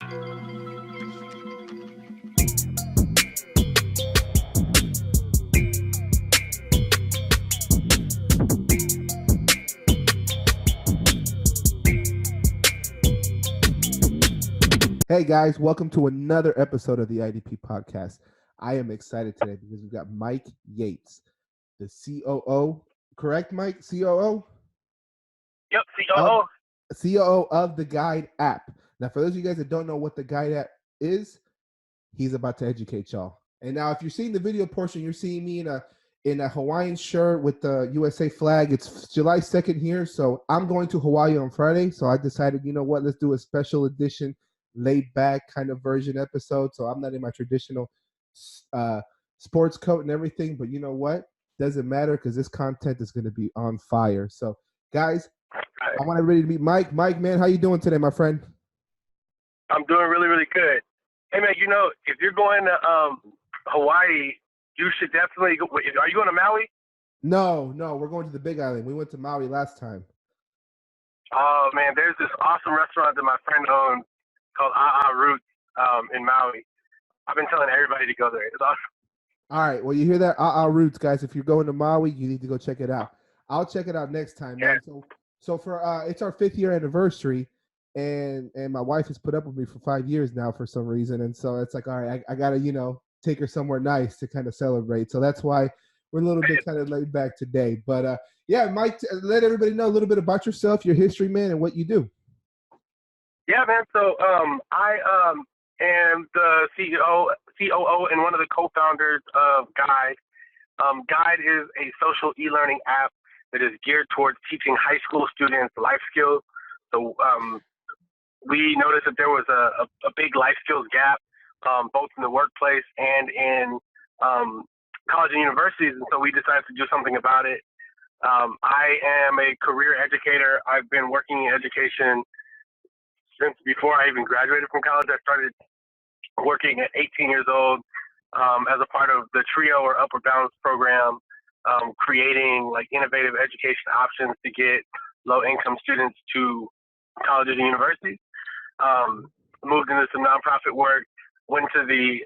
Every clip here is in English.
Hey guys, welcome to another episode of the IDP podcast. I am excited today because we've got Mike Yates, the COO, correct, Mike? COO? Yep, Of, COO. COO of the Guide app. Now, for those of you guys that don't know what the Guide app is, he's about to educate y'all. And now, if you're seeing the video portion, you're seeing me in a Hawaiian shirt with the USA flag. It's July 2nd here, so I'm going to Hawaii on Friday. So I decided, you know what, let's do a special edition, laid back kind of version episode. So I'm not in my traditional sports coat and everything, but you know what? Doesn't matter because this content is going to be on fire. So, guys, I want everybody to meet Mike. Mike, man, how you doing today, my friend? I'm doing really, really good. Hey, man, you know, if you're going to Hawaii, you should definitely go. Are you going to Maui? No, we're going to the Big Island. We went to Maui last time. Oh, man, there's this awesome restaurant that my friend owns called Roots in Maui. I've been telling everybody to go there. It's awesome. All right, well, you hear that? Roots, guys. If you're going to Maui, you need to go check it out. I'll check it out next time, man. So for it's our 5th year anniversary, and my wife has put up with me for 5 years now for some reason, and so it's like, all right, I gotta take her somewhere nice to kind of celebrate. So that's why we're a little bit kind of laid back today. But yeah, Mike, let everybody know a little bit about yourself, your history, man, and what you do. Yeah, man. So I am the COO and one of the co-founders of Guide. Guide is a social e-learning app that is geared towards teaching high school students life skills. So we noticed that there was a big life skills gap, both in the workplace and in college and universities, and so we decided to do something about it. I am a career educator. I've been working in education since before I even graduated from college. I started working at 18 years old as a part of the TRIO or Upward Balance program, creating like innovative education options to get low-income students to colleges and universities. Moved into some nonprofit work, went to the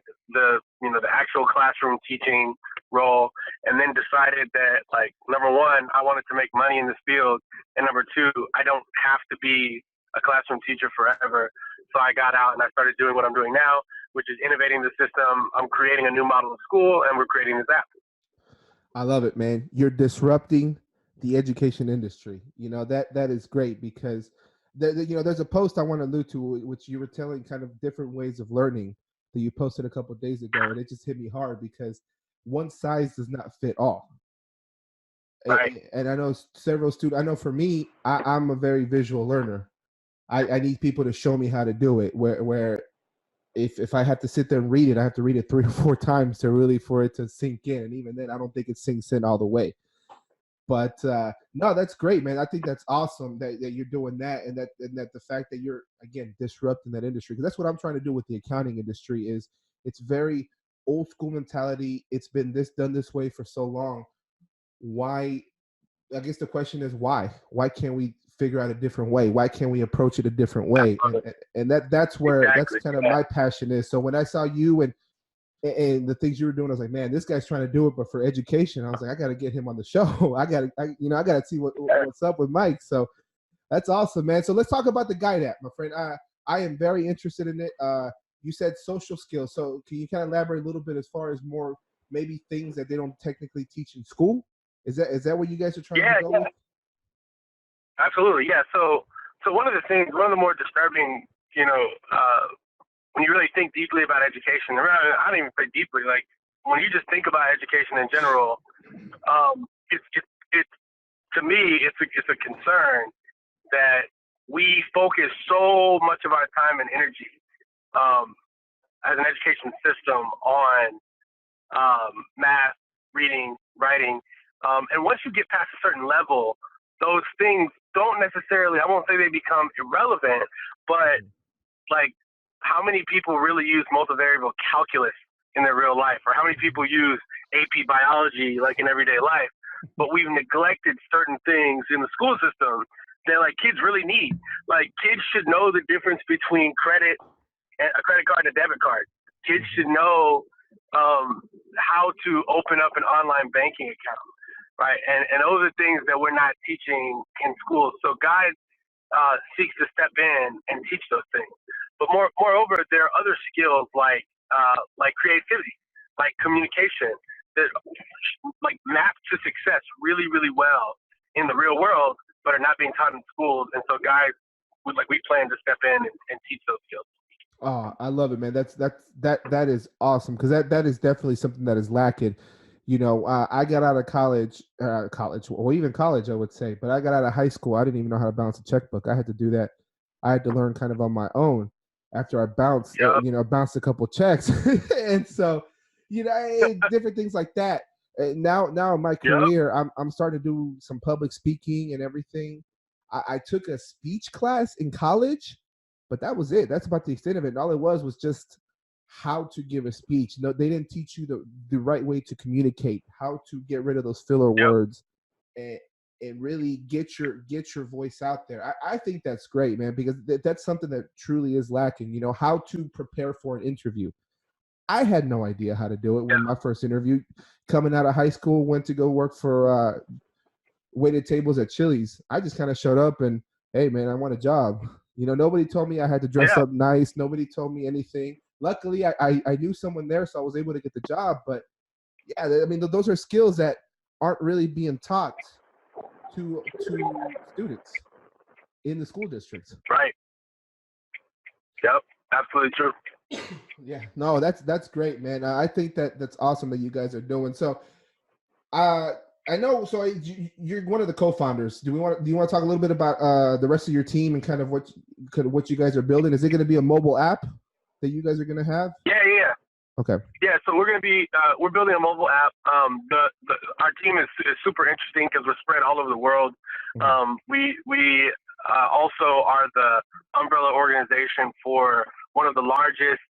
actual classroom teaching role, and then decided that, like, number one, I wanted to make money in this field, and number two, I don't have to be a classroom teacher forever. So I got out and I started doing what I'm doing now, which is innovating the system. I'm creating a new model of school, and we're creating this app. I love it, man. You're disrupting the education industry. That is great because there's a post I want to allude to, which you were telling kind of different ways of learning that you posted a couple of days ago, and it just hit me hard because one size does not fit all. Right. And I know several students. I know for me, I'm a very visual learner. I need people to show me how to do it. Where if I have to sit there and read it, I have to read it 3 or 4 times for it to sink in. And even then, I don't think it sinks in all the way. But no, that's great, man. I think that's awesome that you're doing that, and that the fact that you're, again, disrupting that industry, because that's what I'm trying to do with the accounting industry. Is it's very old school mentality. It's been done this way for so long. Why? I guess the question is why? Why can't we figure out a different way? Why can't we approach it a different way? And that's where that's kind of my passion is. So when I saw you and the things you were doing, I was like, man, this guy's trying to do it, but for education. I was like, I got to get him on the show. I got to see what's up with Mike. So that's awesome, man. So let's talk about the Guide app, my friend. I am very interested in it. You said social skills. So can you kind of elaborate a little bit as far as more maybe things that they don't technically teach in school? Is that what you guys are trying to go with? Absolutely, yeah. So one of the more disturbing, when you really think deeply about education, I don't even say deeply, like when you just think about education in general, it's to me, it's a concern that we focus so much of our time and energy as an education system on math, reading, writing. And once you get past a certain level, those things don't necessarily, I won't say they become irrelevant, but like how many people really use multivariable calculus in their real life, or how many people use AP biology like in everyday life? But we've neglected certain things in the school system that like kids really need. Like kids should know the difference between credit and a credit card and a debit card. Kids should know how to open up an online banking account, right? And those are things that we're not teaching in schools. So guides seeks to step in and teach those things. But moreover, there are other skills like creativity, like communication, that like map to success really, really well in the real world, but are not being taught in schools. And so, guys, we plan to step in and teach those skills. Oh, I love it, man. That is awesome because that is definitely something that is lacking. I got out of college, or even college, I would say, but I got out of high school. I didn't even know how to balance a checkbook. I had to do that. I had to learn kind of on my own after I Yep. bounced a couple checks, and so, different things like that. Now in my Yep. career, I'm starting to do some public speaking and everything. I took a speech class in college, but that was it. That's about the extent of it. And all it was just how to give a speech. No, they didn't teach you the right way to communicate, how to get rid of those filler Yep. words, and really get your voice out there. I think that's great, man, because that's something that truly is lacking. How to prepare for an interview. I had no idea how to do it when Yeah. my first interview, coming out of high school, went to go work for waited tables at Chili's. I just kind of showed up and, hey, man, I want a job. Nobody told me I had to dress Yeah. up nice. Nobody told me anything. Luckily, I knew someone there, so I was able to get the job. But yeah, I mean, those are skills that aren't really being taught to students in the school districts. Right. Yep. Absolutely true. Yeah, no, that's great, man. I think that's awesome that you guys are doing. So, I know. So you're one of the co-founders. Do you want to talk a little bit about the rest of your team and kind of what you guys are building? Is it going to be a mobile app that you guys are going to have? Yeah. Okay. Yeah, so we're going to be we're building a mobile app. Our team is super interesting because we're spread all over the world. We also are the umbrella organization for one of the largest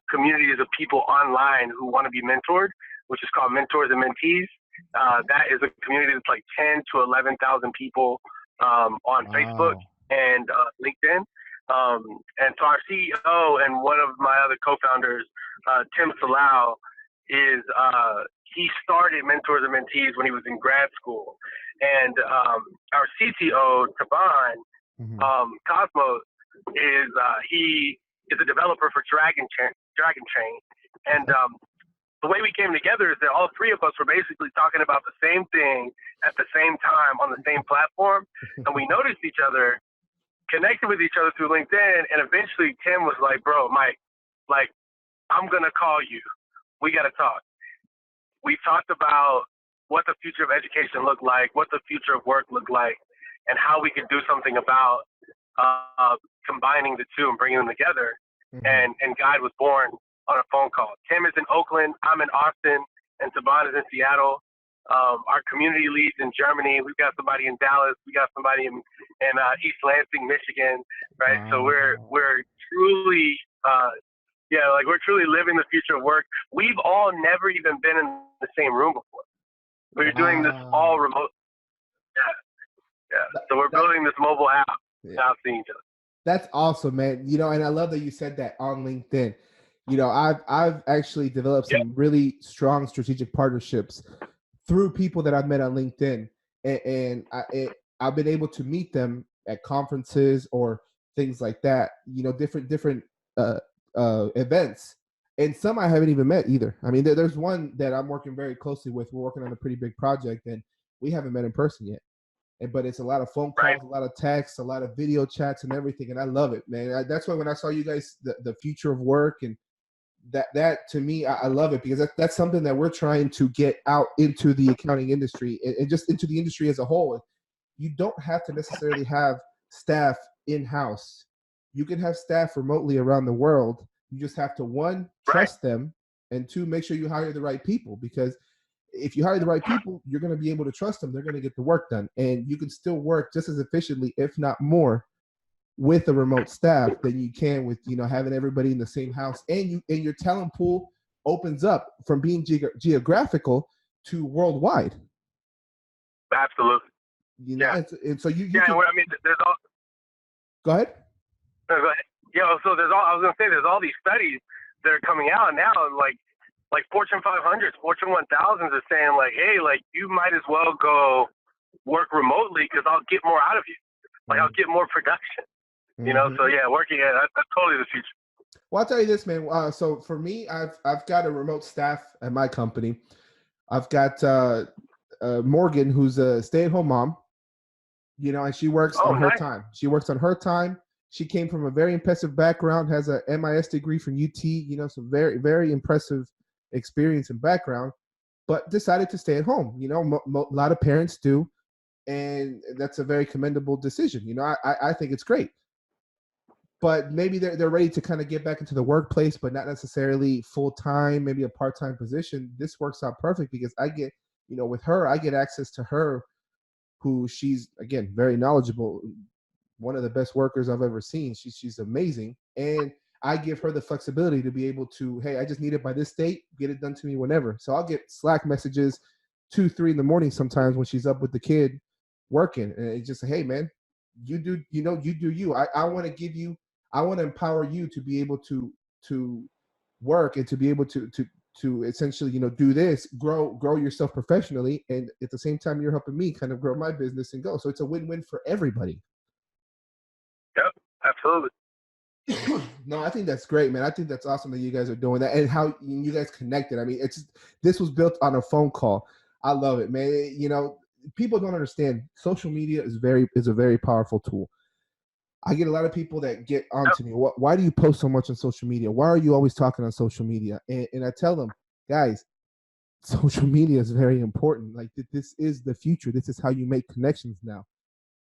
communities of people online who want to be mentored, which is called Mentors and Mentees. That is a community that's like 10 to 11,000 people on Facebook and LinkedIn. And so our CEO and one of my other co-founders, Tim Salau, he started Mentors and Mentees when he was in grad school. And our CTO, Taban Cosmos, he is a developer for Dragon Chain. And the way we came together is that all three of us were basically talking about the same thing at the same time on the same platform. And we noticed each other, connected with each other through LinkedIn, and eventually Tim was like, bro, Mike, like, I'm going to call you. We got to talk. We talked about what the future of education looked like, what the future of work looked like, and how we could do something about combining the two and bringing them together. And Guide was born on a phone call. Tim is in Oakland, I'm in Austin, and Taban is in Seattle. Our community leads in Germany. We've got somebody in Dallas. We got somebody in East Lansing, Michigan, right? So we're truly, we're truly living the future of work. We've all never even been in the same room before. We're doing this all remote. Yeah. So we're building this mobile app without seeing each other. That's awesome, man. And I love that you said that on LinkedIn. I've actually developed some really strong strategic partnerships through people that I've met on LinkedIn, and I've been able to meet them at conferences or things like that. Different events, and some I haven't even met either. I mean, there's one that I'm working very closely with. We're working on a pretty big project, and we haven't met in person yet. But it's a lot of phone calls, a lot of texts, a lot of video chats, and everything. And I love it, man. That's why when I saw you guys, the future of work, and that to me, I love it because that's something that we're trying to get out into the accounting industry and just into the industry as a whole. You don't have to necessarily have staff in-house. You can have staff remotely around the world. You just have to, one, trust them, and two, make sure you hire the right people, because if you hire the right people, you're going to be able to trust them. They're going to get the work done, and you can still work just as efficiently, if not more, with a remote staff than you can with having everybody in the same house. And your talent pool opens up from being geographical to worldwide. Absolutely. And so you can, I mean, there's all. Go ahead. No, go ahead. So I was gonna say there's all these studies that are coming out now, like Fortune 500s, Fortune 1000s are saying like, hey, like you might as well go work remotely because I'll get more out of you. Like I'll get more production. So yeah, working that's totally the future. Well, I'll tell you this, man. So for me, I've got a remote staff at my company. I've got Morgan, who's a stay-at-home mom. And she works on her time. She works on her time. She came from a very impressive background, has a MIS degree from UT. Some very, very impressive experience and background, but decided to stay at home. A lot of parents do, and that's a very commendable decision. I think it's great. But maybe they're ready to kind of get back into the workplace, but not necessarily full time, maybe a part time position. This works out perfect because I get, with her, I get access to her, who she's again very knowledgeable, one of the best workers I've ever seen. She's amazing, and I give her the flexibility to be able to, hey, I just need it by this date, get it done to me whenever. So I'll get Slack messages 2, 3 in the morning sometimes when she's up with the kid working, and it's just, hey man, you do you. I want to give you, I want to empower you to be able to work and to be able to essentially, do this, grow yourself professionally, and at the same time you're helping me kind of grow my business and go. So it's a win-win for everybody. Yep, absolutely. No, I think that's great, man. I think that's awesome that you guys are doing that and how you guys connected. I mean, this was built on a phone call. I love it, man. People don't understand. Social media is a very powerful tool. I get a lot of people that get onto me. Why do you post so much on social media? Why are you always talking on social media? And I tell them, guys, social media is very important. Like, this is the future. This is how you make connections now.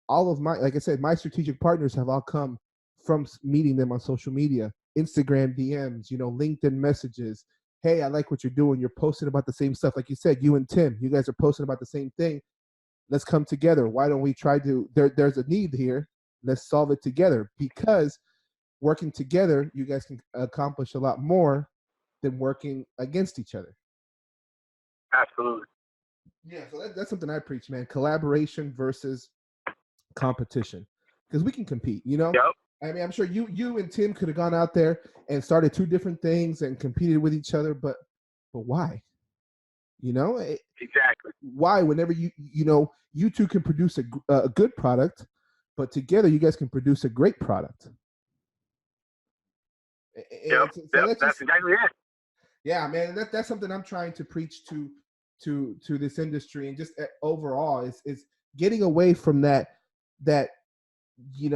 All of like I said, my strategic partners have all come from meeting them on social media, Instagram DMs, LinkedIn messages. Hey, I like what you're doing. You're posting about the same stuff. Like you said, you and Tim, you guys are posting about the same thing. Let's come together. Why don't we try to, there's a need here. Let's solve it together, because working together, you guys can accomplish a lot more than working against each other. Absolutely. Yeah, so that's something I preach, man. Collaboration versus competition, because we can compete. Yep. I mean, I'm sure you and Tim could have gone out there and started 2 different things and competed with each other, but why? Exactly. Why? Whenever you two can produce a good product, but together you guys can produce a great product. Yep. That's exactly it. Yeah, man, that's something I'm trying to preach to this industry, and just overall is getting away from that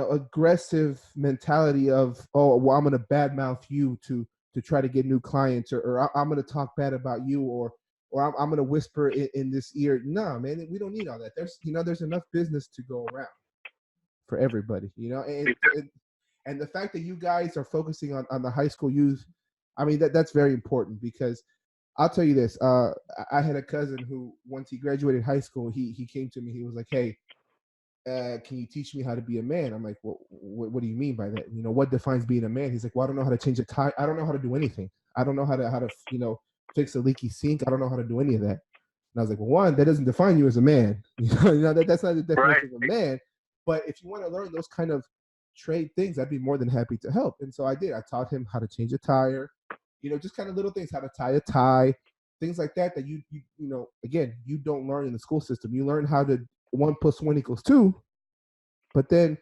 aggressive mentality of, oh, well, I'm going to badmouth you to try to get new clients, or I'm going to talk bad about you, or I'm going to whisper in this ear. No, man, we don't need all that. There's enough business to go around for everybody, and the fact that you guys are focusing on the high school youth, I mean, that's very important, because I'll tell you this. I had a cousin who, once he graduated high school, he came to me. He was like, hey, can you teach me how to be a man? I'm like, well, what do you mean by that? What defines being a man? He's like, well, I don't know how to change a tire. I don't know how to do anything. I don't know how to fix a leaky sink. I don't know how to do any of that. And I was like, well, one, that doesn't define you as a man. That's not the definition of a man. But if you want to learn those kind of trade things, I'd be more than happy to help. And so I did. I taught him how to change a tire, just kind of little things, how to tie a tie, things like that you again, you don't learn in the school system. You learn how to 1 + 1 = 2, but then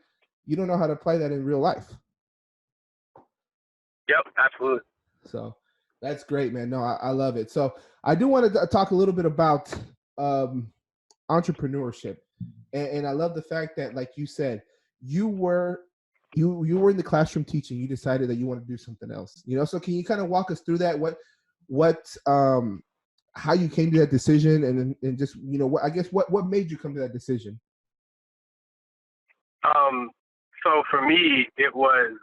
you don't know how to apply that in real life. Yep, absolutely. So that's great, man. No, I love it. So I do want to talk a little bit about entrepreneurship, and I love the fact that, like you said, you were in the classroom teaching. You decided that you want to do something else. So can you kind of walk us through that? What how you came to that decision, and just I guess what made you come to that decision? So for me, it was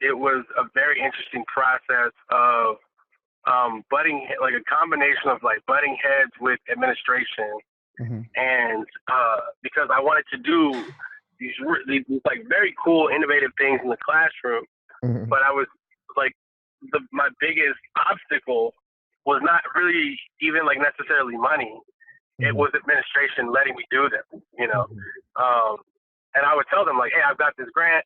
a very interesting process of like a combination of like butting heads with administration, and because I wanted to do these like very cool, innovative things in the classroom, but I was like, my biggest obstacle was not really even like necessarily money. It was administration letting me do them, and I would tell them like, hey, I've got this grant.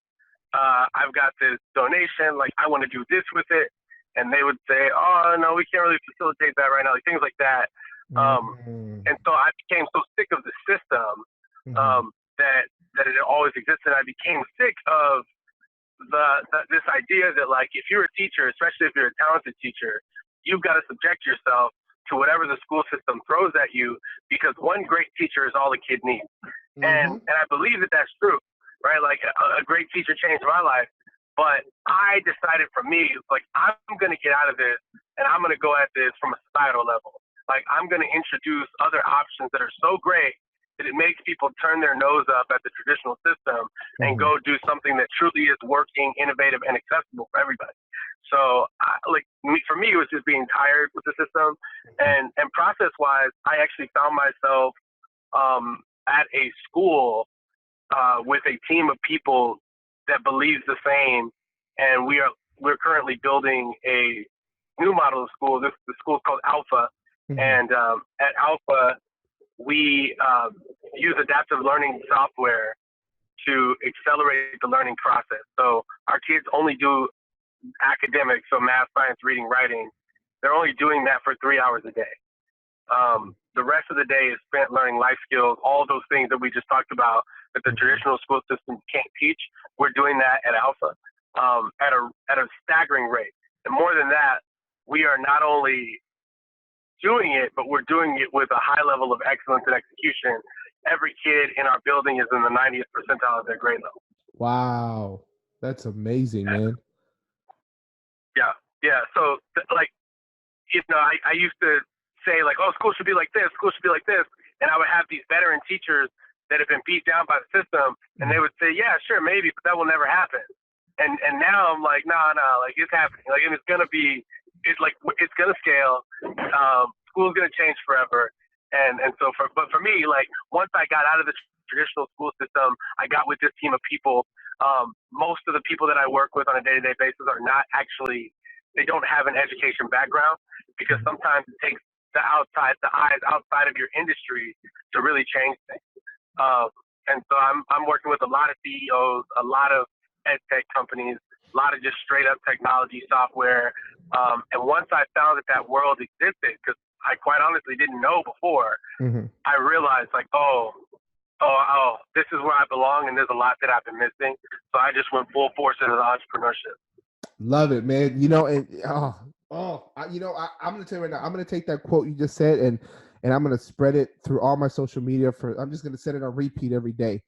I've got this donation, like I want to do this with it. And they would say, oh, no, we can't really facilitate that right now, like things like that. Um, Mm-hmm. and so I became so sick of the system Mm-hmm. that it always existed. I became sick of this idea that like if you're a teacher, especially if you're a talented teacher, you've got to subject yourself to whatever the school system throws at you because one great teacher is all the kid needs. Mm-hmm. And I believe that that's true, right? Like a great teacher changed my life, but I decided for me, like I'm going to get out of this and I'm going to go at this from a societal level. Like I'm going to introduce other options that are so great that it makes people turn their nose up at the traditional system and Mm-hmm. go do something that truly is working, innovative, and accessible for everybody. So, for me, it was just being tired with the system, and process wise, I actually found myself at a school with a team of people that believes the same, and we're currently building a new model of school. The school is called Alpha, Mm-hmm. and at Alpha we use adaptive learning software to accelerate the learning process. So our kids only do academics, so math, science, reading, writing. They're only doing that for 3 hours a day. The rest of the day is spent learning life skills, all those things that we just talked about that the Mm-hmm. traditional school system can't teach. We're doing that at Alpha at a staggering rate. And more than that, we are not only doing it, but we're doing it with a high level of excellence and execution. Every kid in our building is in the 90th percentile of their grade level. Wow, that's amazing, man. Yeah, yeah. So, like, I used to say, like, oh, school should be like this, school should be like this. And I would have these veteran teachers that have been beat down by the system, and they would say, yeah, sure, maybe, but that will never happen. And now I'm like, no, like it's happening. Like, and it's gonna be, it's gonna scale. School's gonna change forever. But for me, like once I got out of the traditional school system, I got with this team of people. Most of the people that I work with on a day-to-day basis are not actually, they don't have an education background because Mm-hmm. sometimes it takes the eyes outside of your industry to really change things. Um, and so I'm working with a lot of CEOs, a lot of ed tech companies, a lot of just straight up technology software. And once I found that that world existed, because I quite honestly didn't know before, Mm-hmm. I realized like, this is where I belong, and there's a lot that I've been missing. So I just went full force into the entrepreneurship. Love it, man. I'm gonna tell you right now. I'm gonna take that quote you just said, and I'm gonna spread it through all my social media. I'm just gonna set it on repeat every day.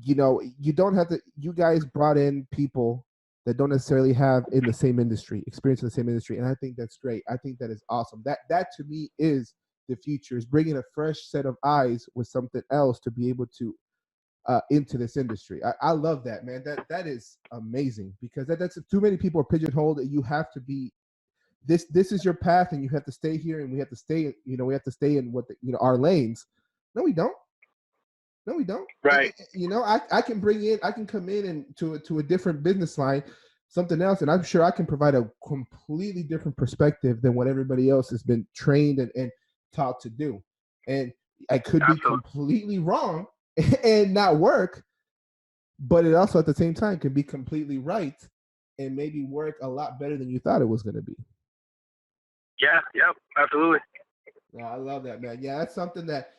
You don't have to. You guys brought in people that don't necessarily have in the same industry experience in the same industry, and I think that's great. I think that is awesome. That to me is the future. Is bringing a fresh set of eyes with something else to be able to into this industry. I love that, man. That is amazing because that's too many people are pigeonholed. That you have to be this is your path, and you have to stay here, and we have to stay. We have to stay in our lanes. No, we don't. No, we don't. Right. I can bring in, I can come in and to a different business line, something else, and I'm sure I can provide a completely different perspective than what everybody else has been trained and taught to do. And I could be Absolutely. completely wrong and not work, but it also at the same time can be completely right and maybe work a lot better than you thought it was going to be. Yeah. Yep. Absolutely. Yeah, I love that, man. Yeah, that's something that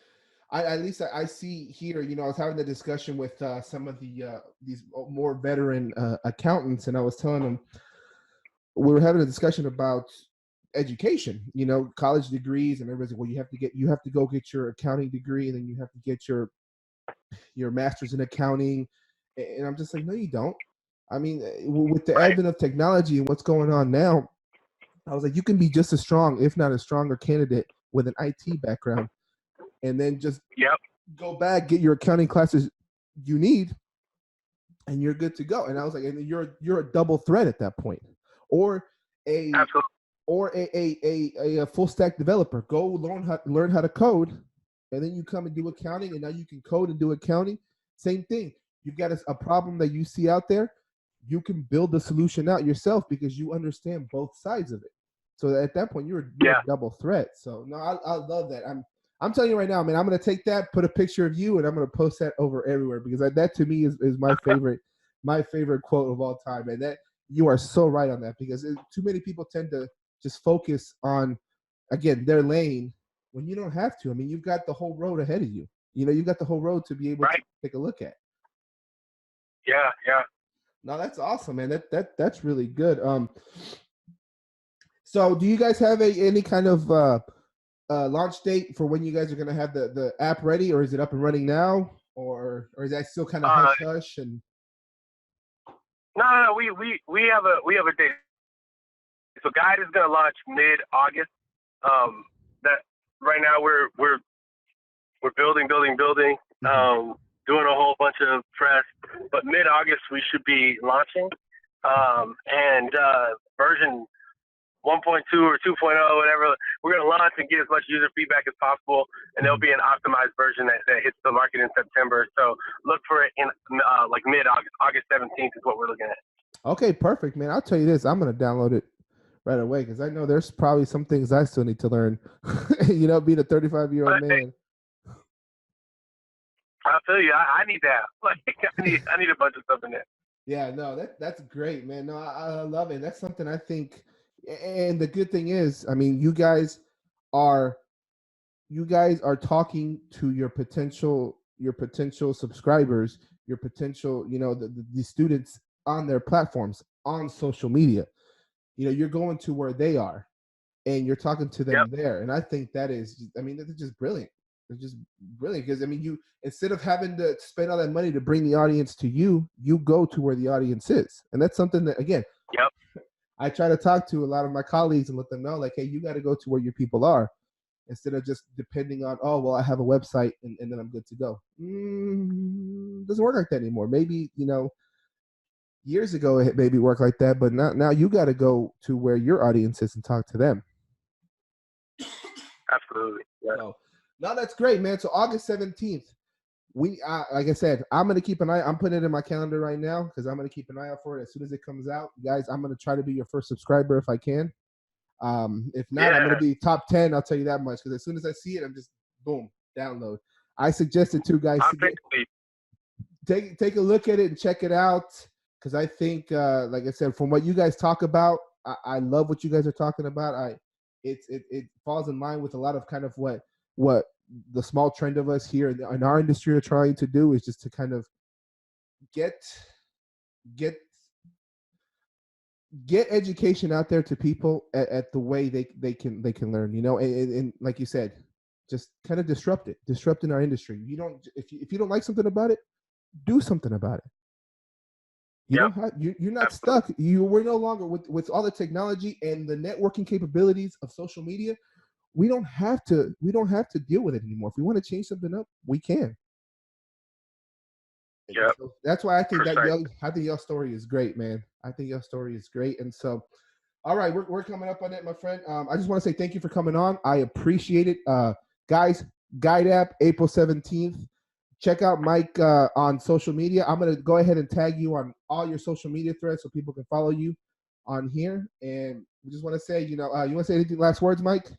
at least I see here. I was having a discussion with some of these more veteran accountants, and I was telling them we were having a discussion about education. College degrees, and everybody's like, well, you have to go get your accounting degree, and then you have to get your master's in accounting. And I'm just like, no, you don't. I mean, with the Right. advent of technology and what's going on now, I was like, you can be just as strong, if not a stronger candidate with an IT background, and then just Yep. go back, get your accounting classes you need, and you're good to go. And I was like, and you're a double threat at that point, or a Absolutely. or a full stack developer. Go learn how to code, and then you come and do accounting, and now you can code and do accounting. Same thing. You've got a problem that you see out there. You can build the solution out yourself because you understand both sides of it. So at that point, you're Yeah. a double threat. So no, I love that. I'm telling you right now, man. I'm gonna take that, put a picture of you, and I'm gonna post that over everywhere because that to me is my my favorite quote of all time, and that you are so right on that, because too many people tend to just focus on, again, their lane when you don't have to. I mean, you've got the whole road ahead of you. You've got the whole road to be able to take a look at. Yeah. No, that's awesome, man. That's really good. So do you guys have any kind of launch date for when you guys are going to have the app ready, or is it up and running now, or is that still kind of hush hush? And no, we have a date. So Guide is going to launch mid-August. That right now we're building, doing a whole bunch of press, but mid-August we should be launching. And version 1.2 or 2.0, whatever, we're going to launch and get as much user feedback as possible, and there'll be an optimized version that hits the market in September. So look for it in like mid-August. August 17th is what we're looking at. Okay, perfect, man. I'll tell you this, I'm going to download it right away, because I know there's probably some things I still need to learn, being a 35-year-old man. I feel you. I need that. Like, I need a bunch of stuff in there. Yeah, no, that's great, man. No, I love it. That's something I think, and the good thing is, I mean, you guys are talking to your potential subscribers, your potential, the students on their platforms, on social media. You're going to where they are, and you're talking to them there. And I think that's just brilliant. It's just brilliant, because I mean, you, instead of having to spend all that money to bring the audience to you, you go to where the audience is. And that's something that, again, I try to talk to a lot of my colleagues and let them know, like, hey, you got to go to where your people are, instead of just depending on, oh, well, I have a website and then I'm good to go. Doesn't work like that anymore. Maybe, years ago it maybe worked like that, but now you got to go to where your audience is and talk to them. Absolutely. Yeah. So, no, that's great, man. So August 17th, we, like I said, I'm going to keep an eye. I'm putting it in my calendar right now, because I'm going to keep an eye out for it as soon as it comes out. Guys, I'm going to try to be your first subscriber if I can. If not, I'm going to be top 10. I'll tell you that much, because as soon as I see it, I'm just, boom, download. I suggested to guys to take a look at it and check it out, because I think, like I said, from what you guys talk about, I love what you guys are talking about. It falls in line with a lot of kind of what the small trend of us here in our industry are trying to do, is just to kind of get education out there to people at the way they can learn, and like you said, just kind of disrupting our industry. If you don't like something about it, do something about it. You're not stuck. We're no longer with all the technology and the networking capabilities of social media. We don't have to deal with it anymore. If we want to change something up, we can. Yeah. So that's why I think your story is great, man. I think your story is great. And so, all right, we're coming up on it, my friend. I just want to say thank you for coming on. I appreciate it. Guys, Guide App, April 17th. Check out Mike on social media. I'm going to go ahead and tag you on all your social media threads so people can follow you on here. And we just want to say, you want to say anything, last words, Mike?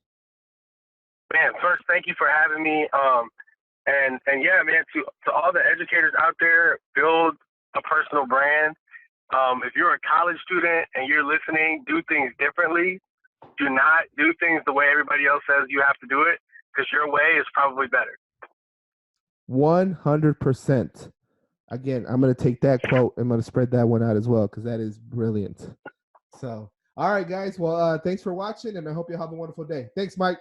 Man, first, thank you for having me. And yeah, man, to all the educators out there, build a personal brand. If you're a college student and you're listening, do things differently. Do not do things the way everybody else says you have to do it, because your way is probably better. 100%. Again, I'm going to take that quote. I'm going to spread that one out as well, because that is brilliant. So, all right, guys. Well, thanks for watching, and I hope you have a wonderful day. Thanks, Mike.